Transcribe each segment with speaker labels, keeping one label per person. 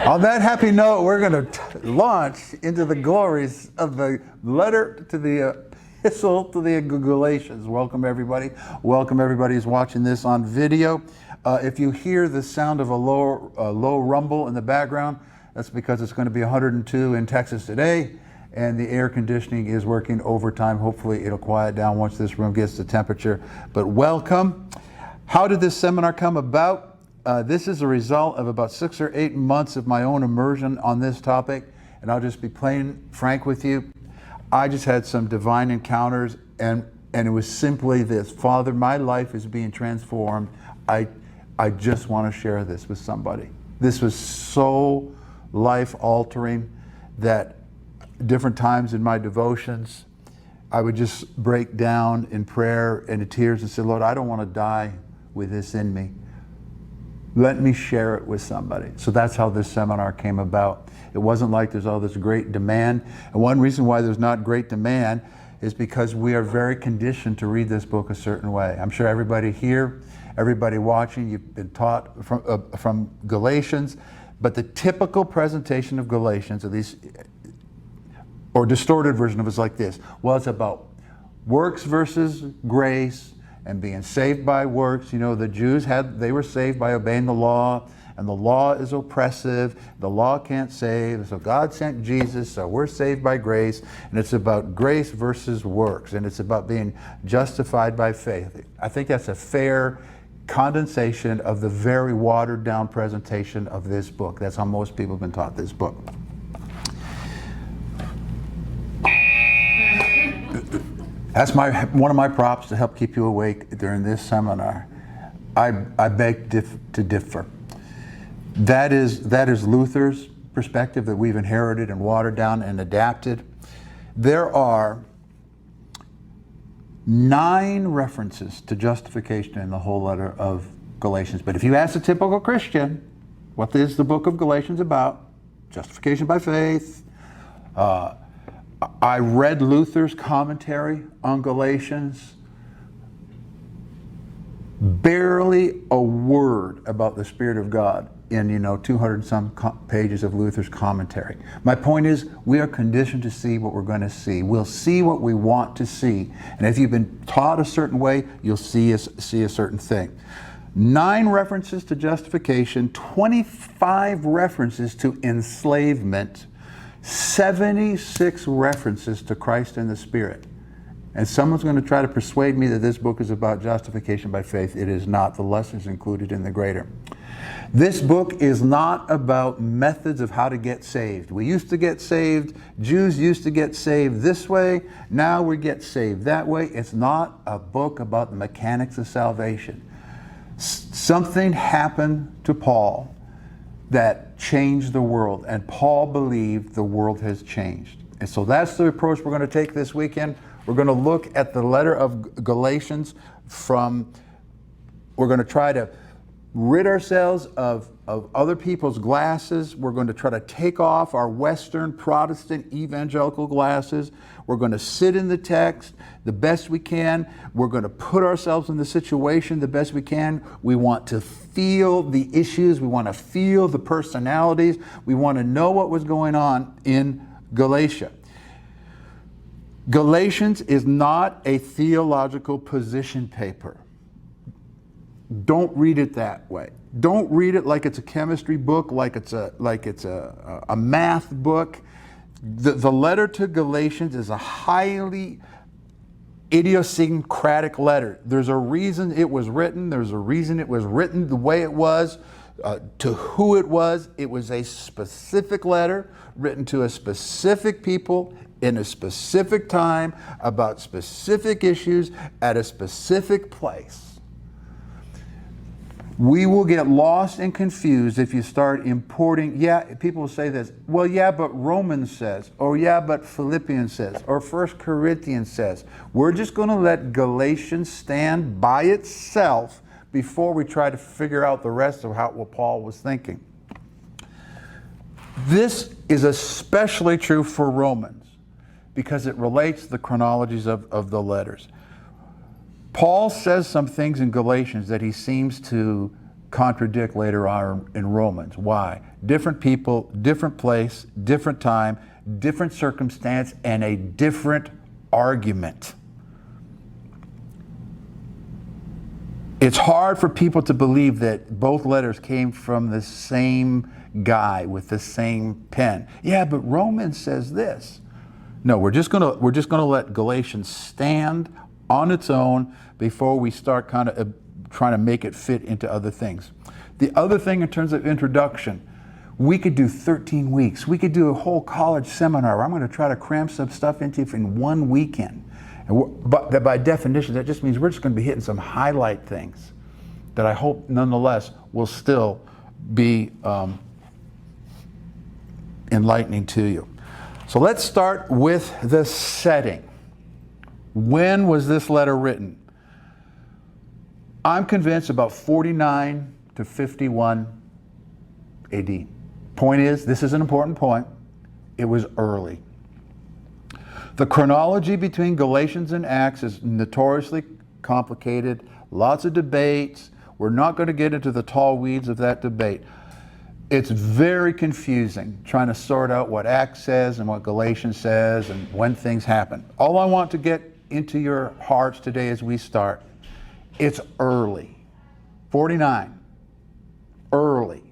Speaker 1: On that happy note, we're going to launch into the glories of the letter to the Epistle to the Galatians. Welcome everybody. Welcome everybody who's watching this on video. If you hear the sound of a low rumble in the background, that's because it's going to be 102 in Texas today, and the air conditioning is working overtime. Hopefully it'll quiet down once this room gets to temperature. But welcome. How did this seminar come about? This is a result of about 6 or 8 months of my own immersion on this topic, and I'll just be plain frank with you. I just had some divine encounters, and it was simply this: Father, my life is being transformed. I just want to share this with somebody. This was so life-altering that different times in my devotions, I would just break down in prayer and in tears and say, Lord, I don't want to die with this in me. Let me share it with somebody. So that's how this seminar came about. It wasn't like there's all this great demand. And one reason why there's not great demand is because we are very conditioned to read this book a certain way. I'm sure everybody here, everybody watching, you've been taught from Galatians, but the typical presentation of Galatians, at least, or distorted version of it, is like this. Well, it's about works versus grace and being saved by works. You know, the Jews they were saved by obeying the law, and the law is oppressive. The law can't save, so God sent Jesus, so we're saved by grace. And it's about grace versus works, and it's about being justified by faith. I think that's a fair condensation of the very watered down presentation of this book. That's how most people have been taught this book. That's one of my props to help keep you awake during this seminar. I beg to differ. That is Luther's perspective that we've inherited and watered down and adapted. There are 9 references to justification in the whole letter of Galatians. But if you ask a typical Christian, what is the book of Galatians about? Justification by faith. I read Luther's commentary on Galatians. Barely a word about the Spirit of God in 200 and some pages of Luther's commentary. My point is, we are conditioned to see what we're going to see. We'll see what we want to see. And if you've been taught a certain way, you'll see a certain thing. 9 references to justification, 25 references to enslavement, 76 references to Christ and the Spirit. And someone's going to try to persuade me that this book is about justification by faith. It is not. The lesson is included in the greater. This book is not about methods of how to get saved. We used to get saved. Jews used to get saved this way. Now we get saved that way. It's not a book about the mechanics of salvation. Something happened to Paul that changed the world, and Paul believed the world has changed. And so that's the approach we're going to take this weekend. We're going to look at the letter of Galatians we're going to try to rid ourselves of other people's glasses. We're going to try to take off our Western Protestant evangelical glasses. We're going to sit in the text the best we can. We're going to put ourselves in the situation the best we can. We want to feel the issues. We want to feel the personalities. We want to know what was going on in Galatia. Galatians is not a theological position paper. Don't read it that way. Don't read it like it's a chemistry book, like it's a math book. The letter to Galatians is a highly idiosyncratic letter. There's a reason it was written. There's a reason it was written the way it was, to who it was. It was a specific letter written to a specific people in a specific time about specific issues at a specific place. We will get lost and confused if you start importing, people will say this, well, yeah, but Romans says, or yeah, but Philippians says, or 1 Corinthians says. We're just going to let Galatians stand by itself before we try to figure out the rest of what Paul was thinking. This is especially true for Romans because it relates to the chronologies of the letters. Paul says some things in Galatians that he seems to contradict later on in Romans. Why? Different people, different place, different time, different circumstance, and a different argument. It's hard for people to believe that both letters came from the same guy with the same pen. Yeah, but Romans says this. No, we're just gonna let Galatians stand on its own before we start kind of trying to make it fit into other things. The other thing in terms of introduction, we could do 13 weeks. We could do a whole college seminar. I'm going to try to cram some stuff into it in one weekend. But by definition, that just means we're just going to be hitting some highlight things that I hope nonetheless will still be enlightening to you. So let's start with the setting. When was this letter written? I'm convinced about 49 to 51 AD. Point is, this is an important point, it was early. The chronology between Galatians and Acts is notoriously complicated, lots of debates. We're not going to get into the tall weeds of that debate. It's very confusing trying to sort out what Acts says and what Galatians says and when things happen. All I want to get into your hearts today as we start, it's early. 49, early.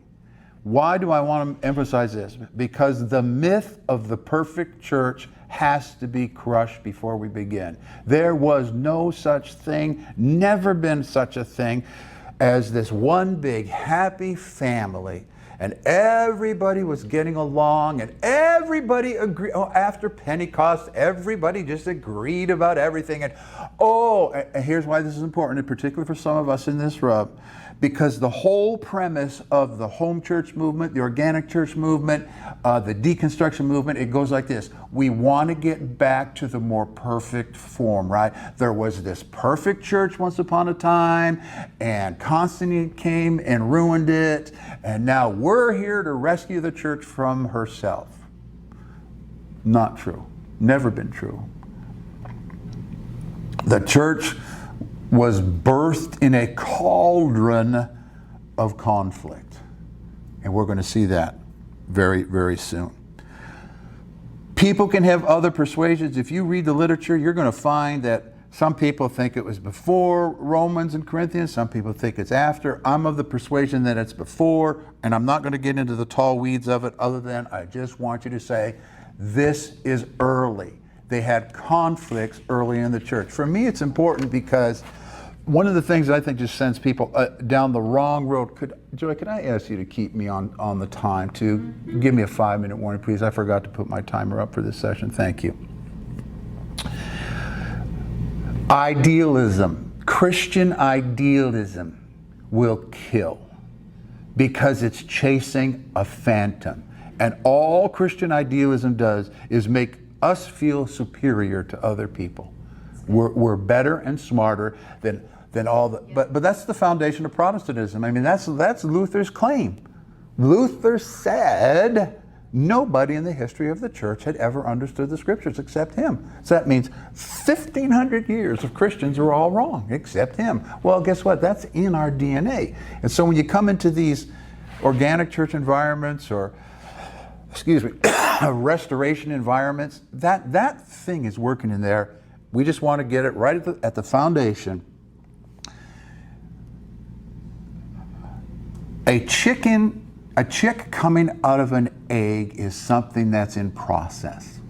Speaker 1: Why do I want to emphasize this? Because the myth of the perfect church has to be crushed before we begin. There was no such thing, never been such a thing as this one big happy family, and everybody was getting along, and everybody agreed. Oh, after Pentecost, everybody just agreed about everything. And here's why this is important, in particular for some of us in this room, because the whole premise of the home church movement, the organic church movement, the deconstruction movement, it goes like this. We want to get back to the more perfect form, right? There was this perfect church once upon a time, and Constantine came and ruined it, and now we're here to rescue the church from herself. Not true. Never been true. The church was birthed in a cauldron of conflict. And we're going to see that very, very soon. People can have other persuasions. If you read the literature, you're going to find that some people think it was before Romans and Corinthians. Some people think it's after. I'm of the persuasion that it's before, and I'm not going to get into the tall weeds of it other than I just want you to say, this is early. They had conflicts early in the church. For me, it's important because one of the things that I think just sends people down the wrong road. Joy, could I ask you to keep me on the time too? Give me a 5-minute warning, please. I forgot to put my timer up for this session. Thank you. Idealism, Christian idealism will kill because it's chasing a phantom. And all Christian idealism does is make us feel superior to other people. We're better and smarter than all the, but that's the foundation of Protestantism. I mean, that's Luther's claim. Luther said nobody in the history of the church had ever understood the scriptures except him. So that means 1,500 years of Christians are all wrong except him. Well, guess what? That's in our DNA. And so when you come into these organic church environments or restoration environments, that thing is working in there. We just want to get it right at the foundation. A chick coming out of an egg is something that's in process.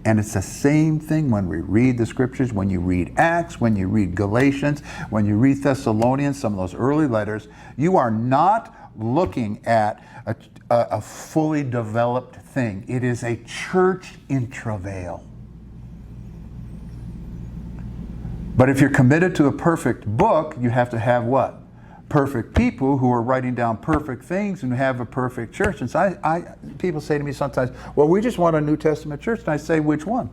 Speaker 1: And it's the same thing when we read the scriptures, when you read Acts, when you read Galatians, when you read Thessalonians, some of those early letters. You are not looking at a fully developed thing. It is a church in travail. But if you're committed to a perfect book, you have to have what? Perfect people who are writing down perfect things and have a perfect church. And so people say to me sometimes, well, we just want a New Testament church. And I say, which one?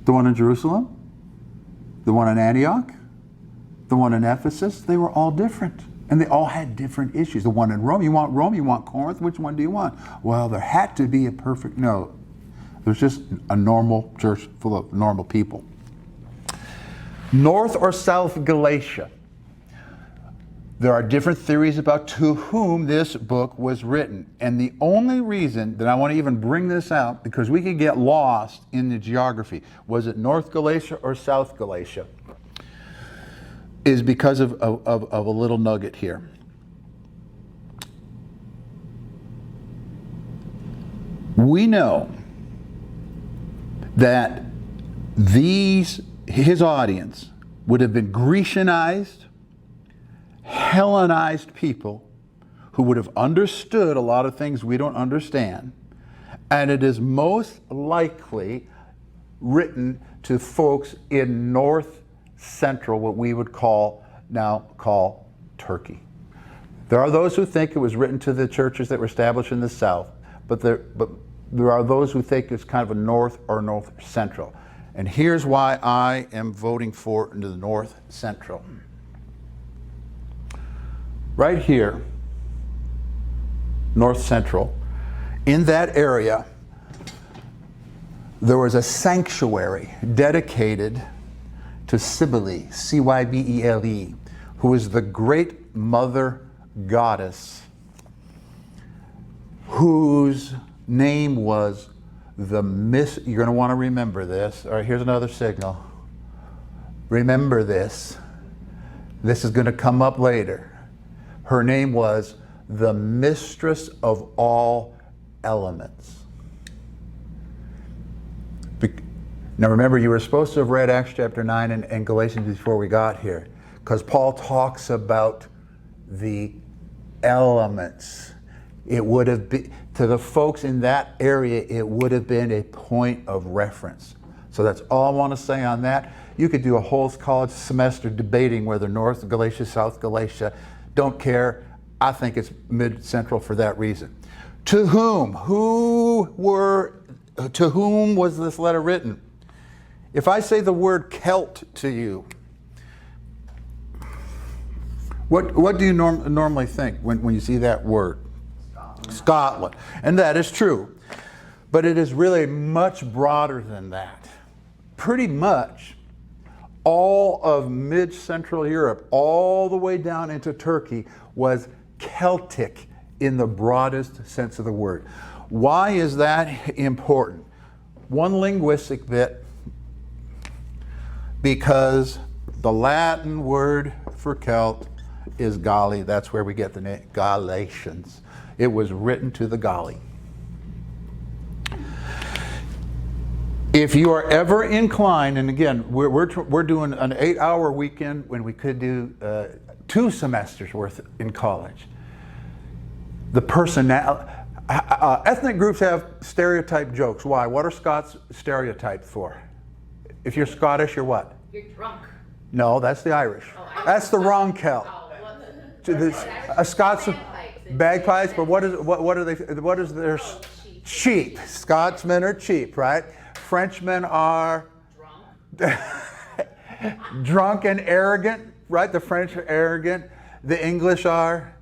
Speaker 1: The one in Jerusalem? The one in Antioch? The one in Ephesus? They were all different. And they all had different issues. The one in Rome, you want Corinth? Which one do you want? Well, there had to be a perfect, no. There's just a normal church full of normal people. North or South Galatia? There are different theories about to whom this book was written. And the only reason that I want to even bring this out, because we could get lost in the geography, was it North Galatia or South Galatia, is because of a little nugget here. We know that his audience would have been Grecianized, Hellenized people who would have understood a lot of things we don't understand, and it is most likely written to folks in north central, what we would now call Turkey. There are those who think it was written to the churches that were established in the south, but there are those who think it's kind of a north or north central. And here's why I am voting for into the north central. Right here, north central, in that area, there was a sanctuary dedicated to Cybele, C-Y-B-E-L-E, who is the great mother goddess, whose name was you're going to want to remember this. All right, here's another signal. Remember this. This is going to come up later. Her name was the mistress of all elements. Now remember, you were supposed to have read Acts chapter 9 and Galatians before we got here, because Paul talks about the elements. It would have been, to the folks in that area, it would have been a point of reference. So that's all I want to say on that. You could do a whole college semester debating whether North Galatia, South Galatia. Don't care. I think it's mid-central for that reason. To whom? To whom was this letter written? If I say the word Celt to you, what do you normally think when you see that word? Scotland. And that is true. But it is really much broader than that. Pretty much all of mid-central Europe, all the way down into Turkey, was Celtic in the broadest sense of the word. Why is that important? One linguistic bit, because the Latin word for Celt is Galli. That's where we get the name Galatians. It was written to the Galli. If you are ever inclined, and again, we're doing an 8-hour weekend when we could do 2 semesters worth in college. The ethnic groups have stereotype jokes. Why? What are Scots stereotyped for? If you're Scottish, you're what?
Speaker 2: You're drunk.
Speaker 1: No, that's the Irish. That's the wrong Celt. A Scots bagpipes, but what are they? What is their cheap? Scotsmen are cheap, right? Frenchmen are drunk and arrogant, right? The French are arrogant. The English are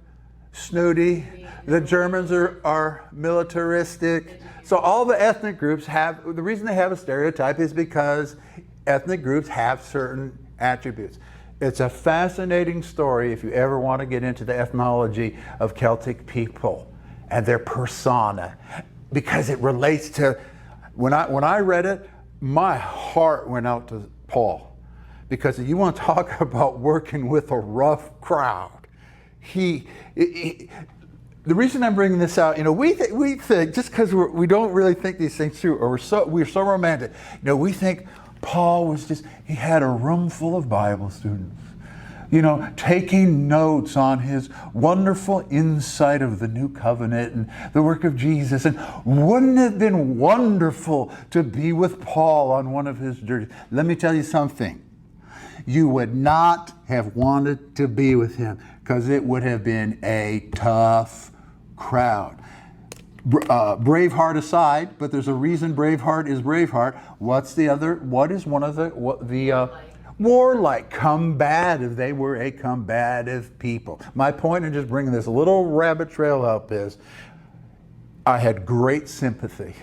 Speaker 1: snooty. The Germans are militaristic. So all the ethnic groups have, the reason they have a stereotype is because ethnic groups have certain attributes. It's a fascinating story if you ever want to get into the ethnology of Celtic people and their persona, because it relates to, when I read it, my heart went out to Paul, because if you want to talk about working with a rough crowd, the reason I'm bringing this out, we think just because we don't really think these things through, or we're so romantic, we think Paul was he had a room full of Bible students, taking notes on his wonderful insight of the new covenant and the work of Jesus. And wouldn't it have been wonderful to be with Paul on one of his journeys? Let me tell you something. You would not have wanted to be with him, because it would have been a tough crowd. Braveheart aside, but there's a reason Braveheart is Braveheart. What is one of the warlike, combative? They were a combative people. My point in just bringing this little rabbit trail up is I had great sympathy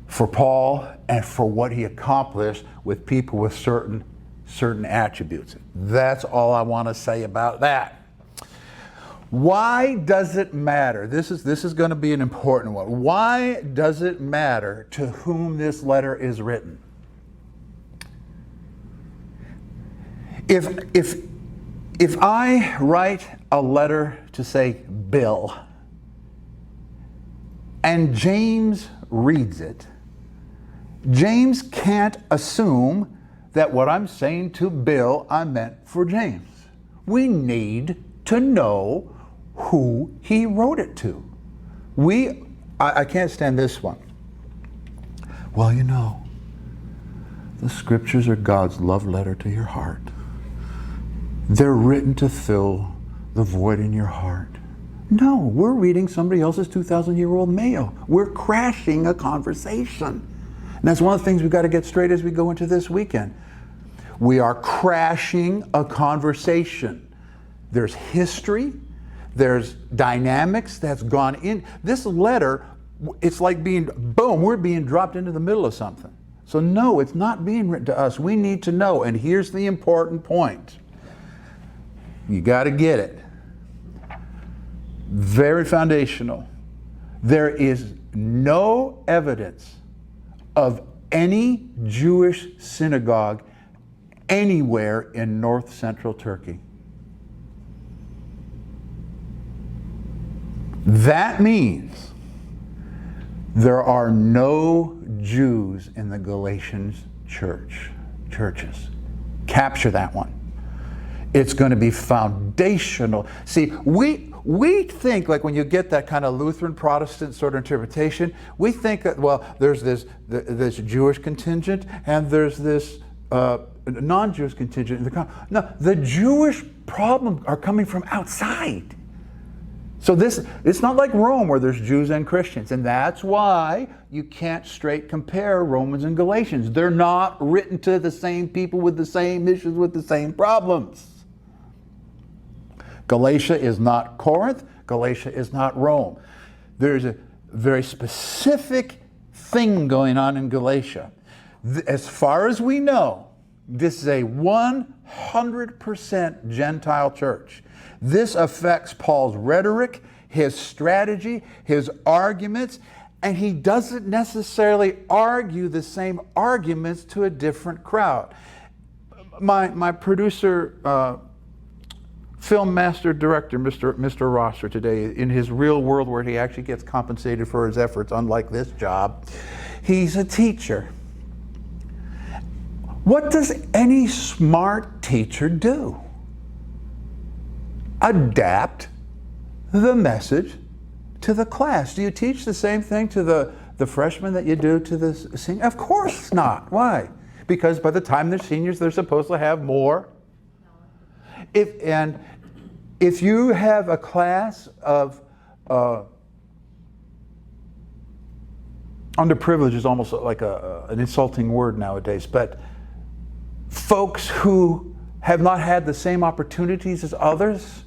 Speaker 1: for Paul and for what he accomplished with people with certain certain attributes. That's all I want to say about that. Why does it matter? This is going to be an important one. Why does it matter to whom this letter is written? If I write a letter to, say, Bill, and James reads it, James can't assume that what I'm saying to Bill I meant for James. We need to know who he wrote it to. I can't stand this one. Well, you know, the scriptures are God's love letter to your heart. They're written to fill the void in your heart. No, we're reading somebody else's 2,000-year-old mail. We're crashing a conversation. And that's one of the things we've got to get straight as we go into this weekend. We are crashing a conversation. There's history, there's dynamics that's gone in. This letter, it's like being, boom, we're being dropped into the middle of something. So no, it's not being written to us. We need to know, and here's the important point. You got to get it. Very foundational. There is no evidence of any Jewish synagogue anywhere in north central Turkey. That means there are no Jews in the Galatians churches. Capture that one. It's going to be foundational. See, we think, like when you get that kind of Lutheran Protestant sort of interpretation, we think that, well, there's this Jewish contingent and there's this non-Jewish contingent. No, the Jewish problems are coming from outside. So it's not like Rome where there's Jews and Christians, and that's why you can't straight compare Romans and Galatians. They're not written to the same people with the same issues, with the same problems. Galatia is not Corinth. Galatia is not Rome. There's a very specific thing going on in Galatia. As far as we know, this is a 100% Gentile church. This affects Paul's rhetoric, his strategy, his arguments, and he doesn't necessarily argue the same arguments to a different crowd. My producer, film master director, Mr. Rosser today, in his real world where he actually gets compensated for his efforts, unlike this job, he's a teacher. What does any smart teacher do? Adapt the message to the class. Do you teach the same thing to the freshmen that you do to the seniors? Of course not. Why? Because by the time they're seniors, they're supposed to have more. If you have a class of underprivileged is almost like an insulting word nowadays, but folks who have not had the same opportunities as others,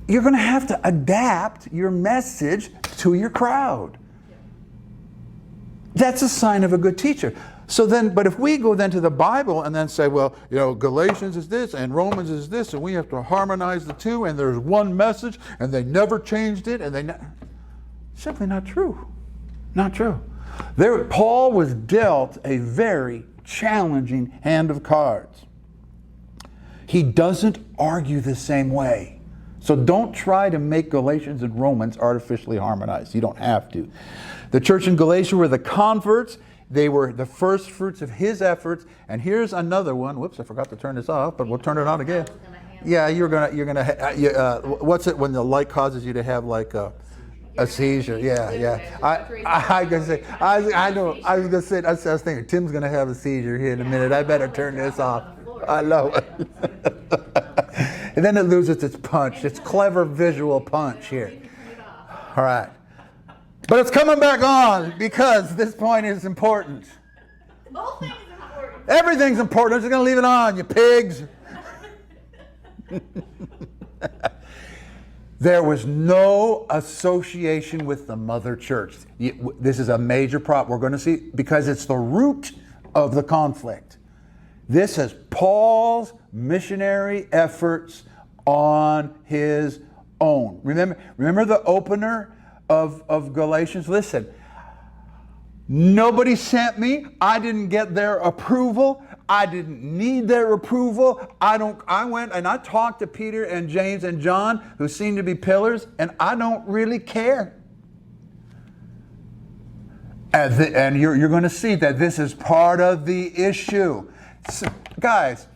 Speaker 1: you're going to have to adapt your message to your crowd. That's a sign of a good teacher. So then, but if we go then to the Bible and then say, well, you know, Galatians is this and Romans is this, and we have to harmonize the two, and there's one message, and they never changed it, and simply not true. Not true. Paul was dealt a very challenging hand of cards. He doesn't argue the same way. So don't try to make Galatians and Romans artificially harmonized. You don't have to. The church in Galatia were the converts. They were the first fruits of his efforts. And here's another one. Whoops, I forgot to turn this off, but we'll turn it on again. Yeah, you're gonna. What's it when the light causes you to have like a seizure? Yeah. I was thinking Tim's gonna have a seizure here in a minute. I better turn this off. I love it. And then it loses its punch, its clever visual punch here. All right. But it's coming back on because this point is important.
Speaker 2: The whole thing is important.
Speaker 1: Everything's important. I'm just going to leave it on, you pigs. There was no association with the mother church. This is a major problem we're going to see because it's the root of the conflict. This is Paul's missionary efforts on his own. Remember the opener of Galatians? Listen, nobody sent me. I didn't get their approval. I didn't need their approval. I went and I talked to Peter and James and John, who seem to be pillars, and I don't really care. And you're going to see that this is part of the issue. So, guys,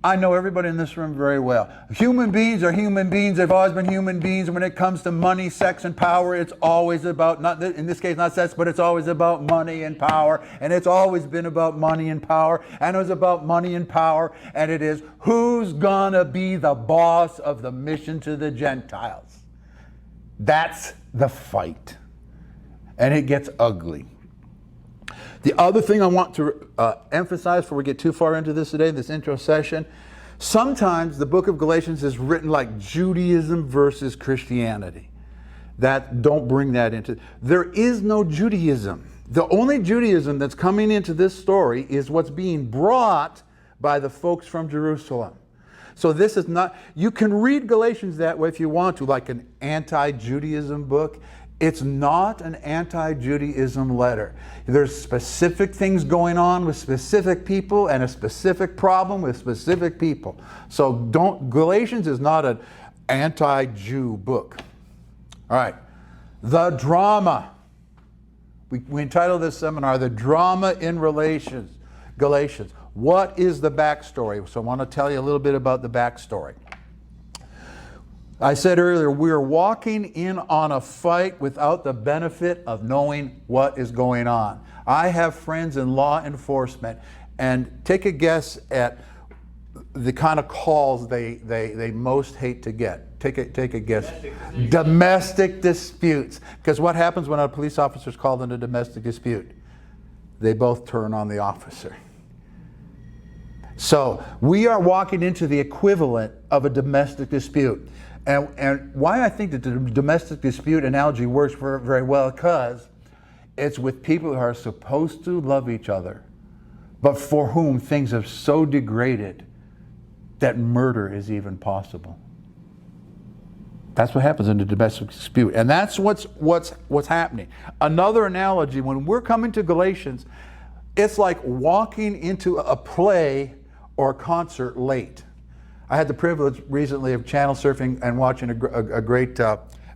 Speaker 1: I know everybody in this room very well. Human beings are human beings. They've always been human beings. When it comes to money, sex, and power, it's always about, not in this case, not sex, but it's always about money and power. And it's always been about money and power. And it was about money and power. And it is, who's going to be the boss of the mission to the Gentiles? That's the fight. And it gets ugly. The other thing I want to emphasize before we get too far into this today, this intro session, sometimes the book of Galatians is written like Judaism versus Christianity. Don't bring that into. There is no Judaism. The only Judaism that's coming into this story is what's being brought by the folks from Jerusalem. So this is not, you can read Galatians that way if you want to, like an anti-Judaism book. It's not an anti-Judaism letter. There's specific things going on with specific people and a specific problem with specific people. So Galatians is not an anti-Jew book. All right, the drama. We entitled this seminar, The Drama in Galatians. What is the backstory? So I want to tell you a little bit about the backstory. I said earlier, we're walking in on a fight without the benefit of knowing what is going on. I have friends in law enforcement, and take a guess at the kind of calls they most hate to get. Take a guess. Domestic disputes. Because what happens when a police officer is called in a domestic dispute? They both turn on the officer. So we are walking into the equivalent of a domestic dispute. And why I think that the domestic dispute analogy works very well, because it's with people who are supposed to love each other, but for whom things have so degraded that murder is even possible. That's what happens in a domestic dispute. And that's what's happening. Another analogy, when we're coming to Galatians, it's like walking into a play or a concert late. I had the privilege recently of channel surfing and watching a great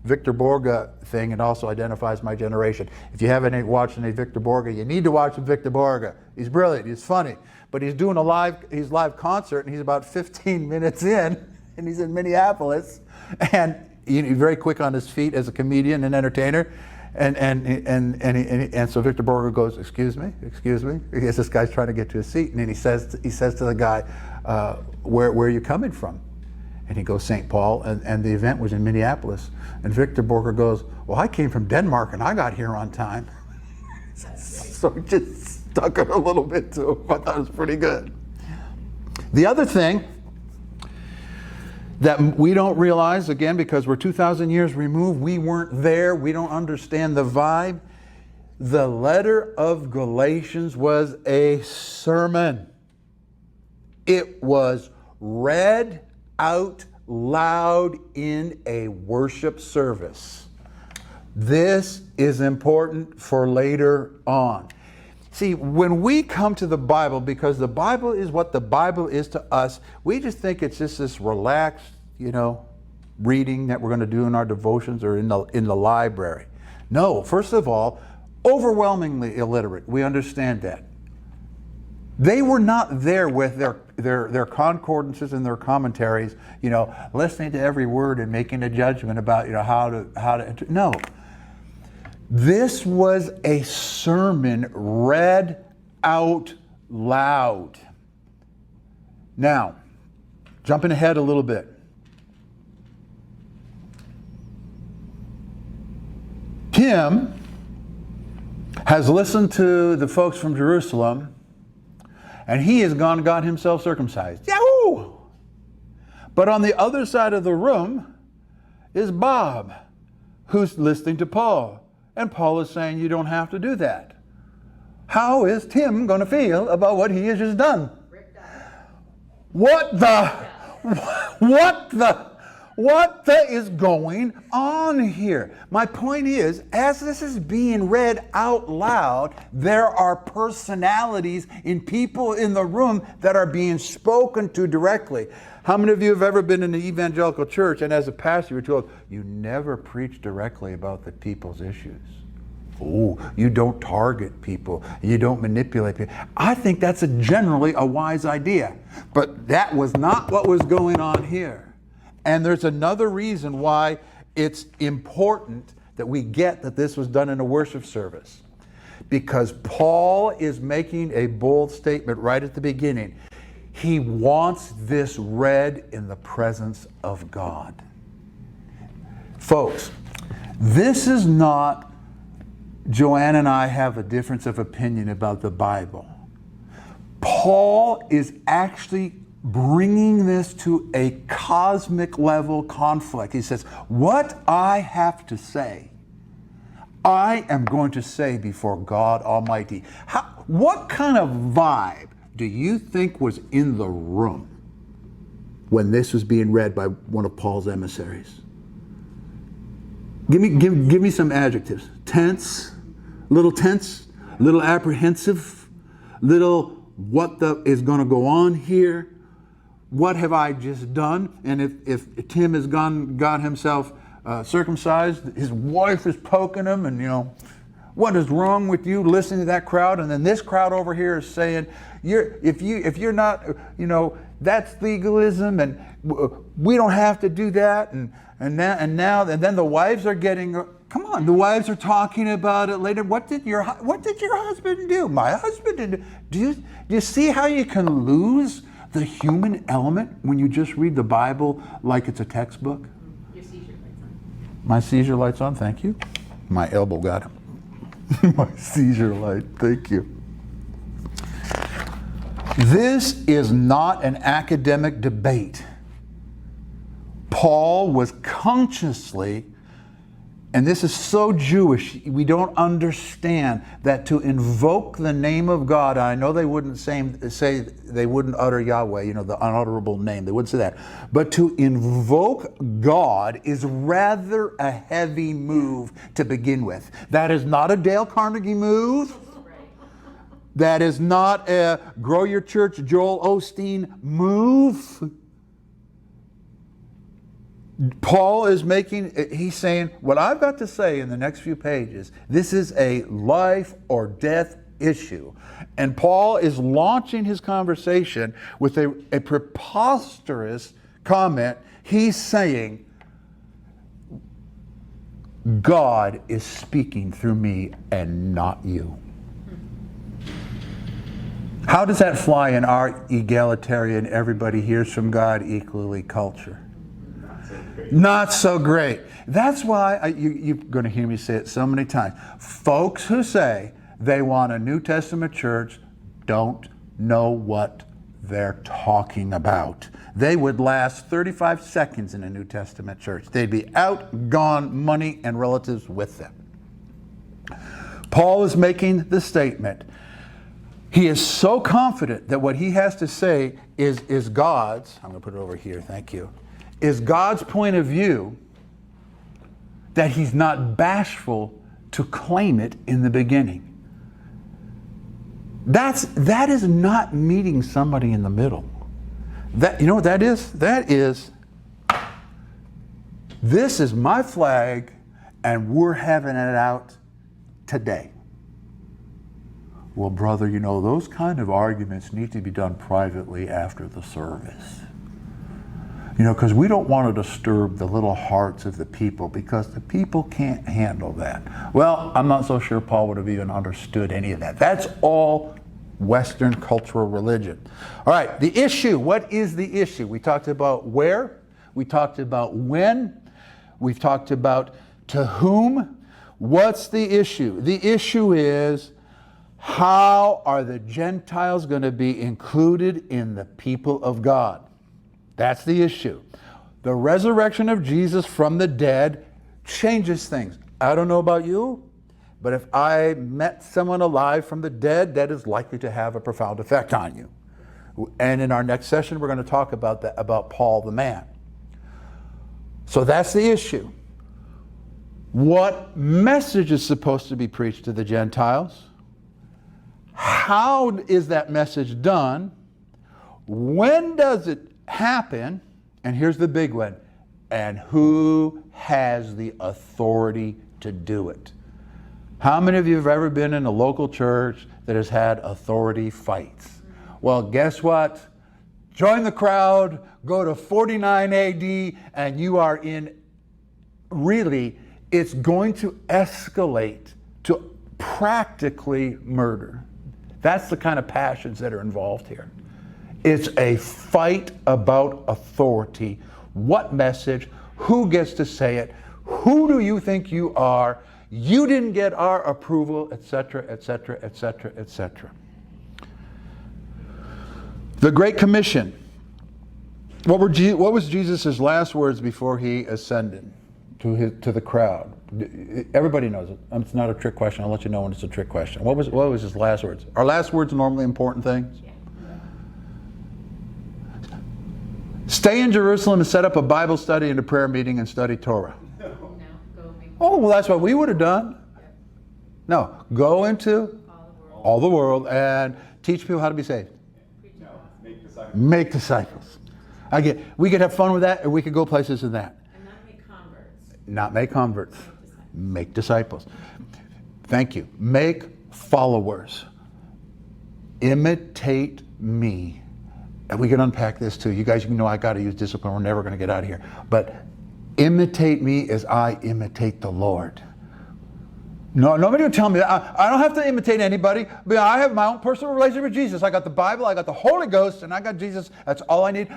Speaker 1: Victor Borge thing, and also identifies my generation. If you haven't watched any Victor Borge, you need to watch Victor Borge. He's brilliant, he's funny, but he's doing a live concert, and he's about 15 minutes in, and he's in Minneapolis, and he's very quick on his feet as a comedian and entertainer. And so Victor Borge goes, excuse me. Because this guy's trying to get to his seat, and then he says to the guy, where are you coming from? And he goes, St. Paul, and the event was in Minneapolis. And Victor Borge goes, well, I came from Denmark and I got here on time. So he just stuck it a little bit to him. I thought it was pretty good. The other thing that we don't realize, again, because we're 2,000 years removed, we weren't there, we don't understand the vibe. The letter of Galatians was a sermon. It was read out loud in a worship service. This is important for later on. See, when we come to the Bible, because the Bible is what the Bible is to us, we just think it's just this relaxed, reading that we're going to do in our devotions or in the library. No, first of all, overwhelmingly illiterate. We understand that. They were not there with their concordances and their commentaries, listening to every word and making a judgment about, how to. No. This was a sermon read out loud. Now, jumping ahead a little bit. Tim has listened to the folks from Jerusalem, and he has gone and got himself circumcised. Yahoo! But on the other side of the room is Bob, who's listening to Paul. And Paul is saying you don't have to do that. How is Tim going to feel about what he has just done?
Speaker 2: Ripped
Speaker 1: What the is going on here? My point is, as this is being read out loud, there are personalities in people in the room that are being spoken to directly. How many of you have ever been in an evangelical church and as a pastor you're told, you never preach directly about the people's issues? Oh, you don't target people. You don't manipulate people. I think that's generally a wise idea. But that was not what was going on here. And there's another reason why it's important that we get that this was done in a worship service. Because Paul is making a bold statement right at the beginning. He wants this read in the presence of God. Folks, this is not Joanne and I have a difference of opinion about the Bible. Paul is actually bringing this to a cosmic level conflict. He says, what I have to say, I am going to say before God Almighty. What kind of vibe do you think was in the room when this was being read by one of Paul's emissaries? Give me some adjectives. Tense, little apprehensive, little what is going to go on here? What have I just done? And if Tim has got himself circumcised, his wife is poking him, and what is wrong with you listening to that crowd? And then this crowd over here is saying, if you're not, that's legalism, and we don't have to do that, and then the wives are getting, come on, the wives are talking about it later. What did your husband do? My husband did. Do you see how you can lose the human element when you just read the Bible like it's a textbook?
Speaker 2: Your seizure light's on.
Speaker 1: My seizure light's on, thank you. My elbow got him. My seizure light, thank you. This is not an academic debate. Paul was consciously, and this is so Jewish, we don't understand that to invoke the name of God, I know they wouldn't say they wouldn't utter Yahweh, the unutterable name, they wouldn't say that. But to invoke God is rather a heavy move to begin with. That is not a Dale Carnegie move. That is not a Grow Your Church Joel Osteen move. Paul is he's saying, what I've got to say in the next few pages, this is a life or death issue. And Paul is launching his conversation with a preposterous comment. He's saying, God is speaking through me and not you. How does that fly in our egalitarian, everybody hears from God equally culture? Not so great. That's why you're going to hear me say it so many times. Folks who say they want a New Testament church don't know what they're talking about. They would last 35 seconds in a New Testament church. They'd be out, gone, money and relatives with them. Paul is making the statement. He is so confident that what he has to say is God's, I'm going to put it over here, thank you, is God's point of view, that he's not bashful to claim it in the beginning. That is not meeting somebody in the middle. That, you know what that is? That is, this is my flag and we're having it out today. Well, brother, those kind of arguments need to be done privately after the service. Because we don't want to disturb the little hearts of the people, because the people can't handle that. Well, I'm not so sure Paul would have even understood any of that. That's all Western cultural religion. All right, the issue. What is the issue? We talked about where. We talked about when. We've talked about to whom. What's the issue? The issue is, how are the Gentiles going to be included in the people of God? That's the issue. The resurrection of Jesus from the dead changes things. I don't know about you, but if I met someone alive from the dead, that is likely to have a profound effect on you. And in our next session, we're going to talk about that, about Paul the man. So that's the issue. What message is supposed to be preached to the Gentiles? How is that message done? When does it happen? And here's the big one. And who has the authority to do it? How many of you have ever been in a local church that has had authority fights? Well, guess what? Join the crowd, go to 49 AD, and you are in, really, it's going to escalate to practically murder. That's the kind of passions that are involved here. It's a fight about authority. What message? Who gets to say it? Who do you think you are? You didn't get our approval, etc., etc., etc., etc. The Great Commission. What was Jesus' last words before he ascended to the crowd? Everybody knows it. It's not a trick question. I'll let you know when it's a trick question. What was his last words? Are last words normally important things?
Speaker 2: Yeah.
Speaker 1: Stay in Jerusalem and set up a Bible study and a prayer meeting and study Torah.
Speaker 2: No, go make
Speaker 1: Oh, well, that's what we would have done. No, go into all the world and teach people how to be saved. Make disciples. We could have fun with that, or we could go places in that.
Speaker 2: And not make converts.
Speaker 1: Not make converts. Make disciples. Thank you. Make followers. Imitate me. And we can unpack this too. You guys, you know I got to use discipline. We're never going to get out of here. But imitate me as I imitate the Lord. No, nobody will tell me that. I don't have to imitate anybody. But I have my own personal relationship with Jesus. I got the Bible, I got the Holy Ghost, and I got Jesus. That's all I need.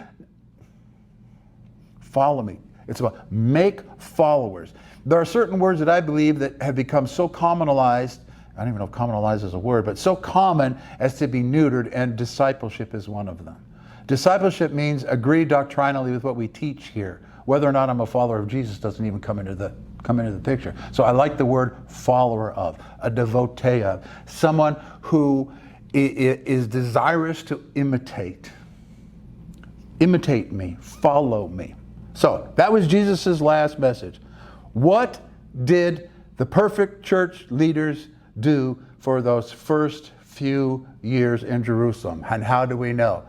Speaker 1: Follow me. It's about make followers. There are certain words that I believe that have become so commonalized, I don't even know if commonalized is a word, but so common as to be neutered, and discipleship is one of them. Discipleship means agree doctrinally with what we teach here. Whether or not I'm a follower of Jesus doesn't even come into the picture. So I like the word follower of, a devotee of, someone who is desirous to imitate. Imitate me, follow me. So that was Jesus' last message. What did the perfect church leaders do for those first few years in Jerusalem? And how do we know?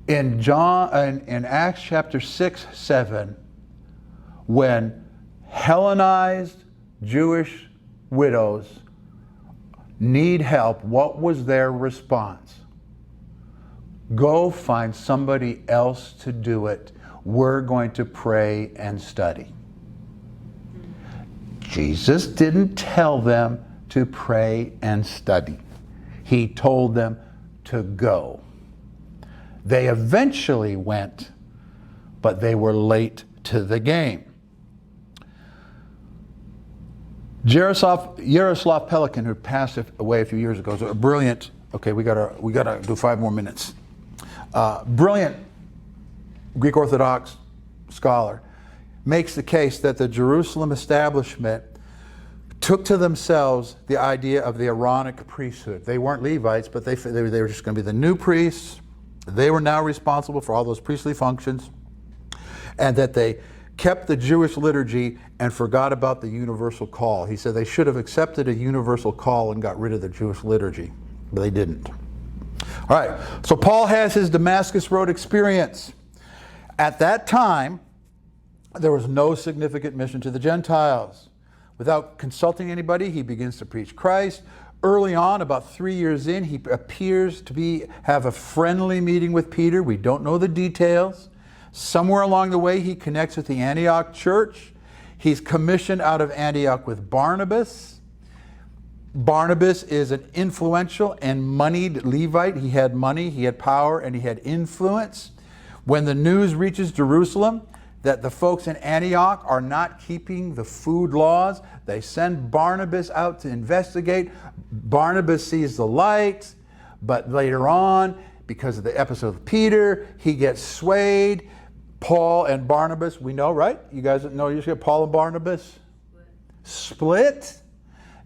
Speaker 1: In Acts chapter 6, 7, when Hellenized Jewish widows need help, what was their response? Go find somebody else to do it. We're going to pray and study. Jesus didn't tell them to pray and study. He told them to go. They eventually went, but they were late to the game. Yaroslav Pelikan, who passed away a few years ago, is a brilliant. Okay, we gotta do 5 more minutes. Brilliant Greek Orthodox scholar makes the case that the Jerusalem establishment took to themselves the idea of the Aaronic priesthood. They weren't Levites, but they were just going to be the new priests. They were now responsible for all those priestly functions, and that they kept the Jewish liturgy and forgot about the universal call. He said they should have accepted a universal call and got rid of the Jewish liturgy, but they didn't. All right, so Paul has his Damascus Road experience. At that time, there was no significant mission to the Gentiles. Without consulting anybody, he begins to preach Christ. Early on, about 3 years in, he appears to have a friendly meeting with Peter. We don't know the details. Somewhere along the way, he connects with the Antioch church. He's commissioned out of Antioch with Barnabas. Barnabas is an influential and moneyed Levite. He had money, he had power, and he had influence. When the news reaches Jerusalem that the folks in Antioch are not keeping the food laws, they send Barnabas out to investigate. Barnabas sees the light, but later on, because of the episode of Peter, he gets swayed. Paul and Barnabas, we know, right? You guys know you get Paul and Barnabas? Split.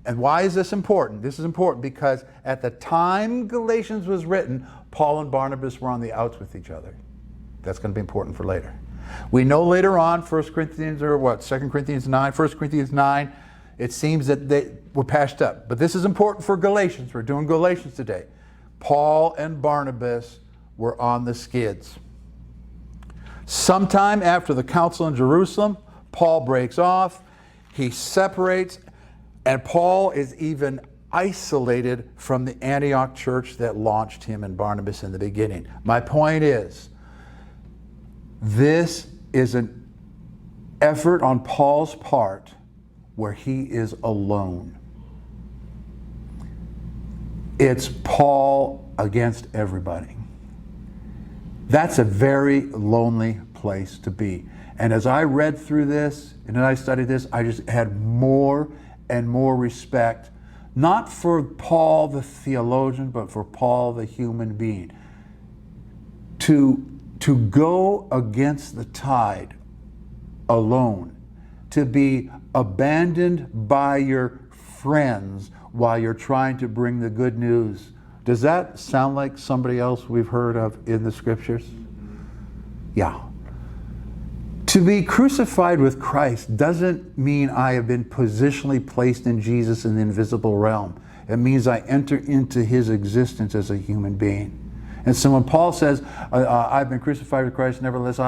Speaker 1: And why is this important? This is important because at the time Galatians was written, Paul and Barnabas were on the outs with each other. That's going to be important for later. We know later on, 1 Corinthians or what, 2 Corinthians 9, 1 Corinthians 9, it seems that they were patched up. But this is important for Galatians. We're doing Galatians today. Paul and Barnabas were on the skids. Sometime after the council in Jerusalem, Paul breaks off, he separates, and Paul is even isolated from the Antioch church that launched him and Barnabas in the beginning. My point is, this is an effort on Paul's part where he is alone. It's Paul against everybody. That's a very lonely place to be. And as I read through this and as I studied this, I just had more and more respect, not for Paul the theologian, but for Paul the human being. To go against the tide alone, to be abandoned by your friends while you're trying to bring the good news. Does that sound like somebody else we've heard of in the scriptures? Yeah. To be crucified with Christ doesn't mean I have been positionally placed in Jesus in the invisible realm. It means I enter into his existence as a human being. And so when Paul says, I've been crucified with Christ, nevertheless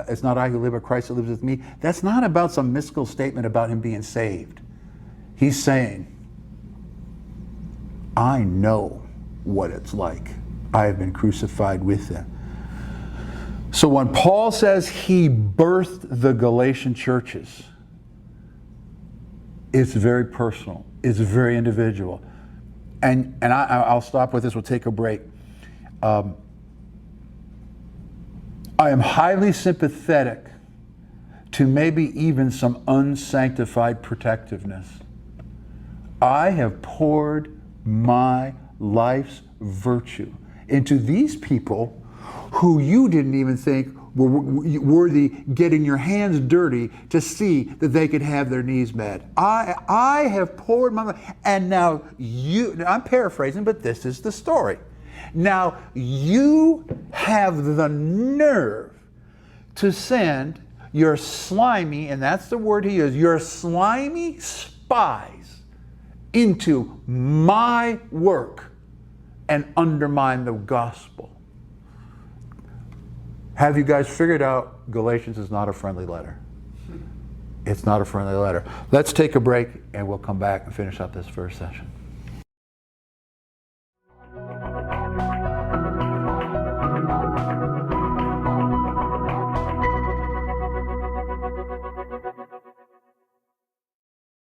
Speaker 1: it's not I who live, but Christ who lives with me, that's not about some mystical statement about him being saved. He's saying, I know what it's like. I have been crucified with him. So when Paul says he birthed the Galatian churches, it's very personal. It's very individual. And I'll stop with this. We'll take a break. I am highly sympathetic to maybe even some unsanctified protectiveness. I have poured my life's virtue into these people who you didn't even think were worthy getting your hands dirty to see that they could have their needs met. I have poured my life, and now I'm paraphrasing, but this is the story. Now you have the nerve to send your slimy, and that's the word he used, your slimy spies into my work and undermine the gospel. Have you guys figured out Galatians is not a friendly letter? It's not a friendly letter. Let's take a break and we'll come back and finish up this first session.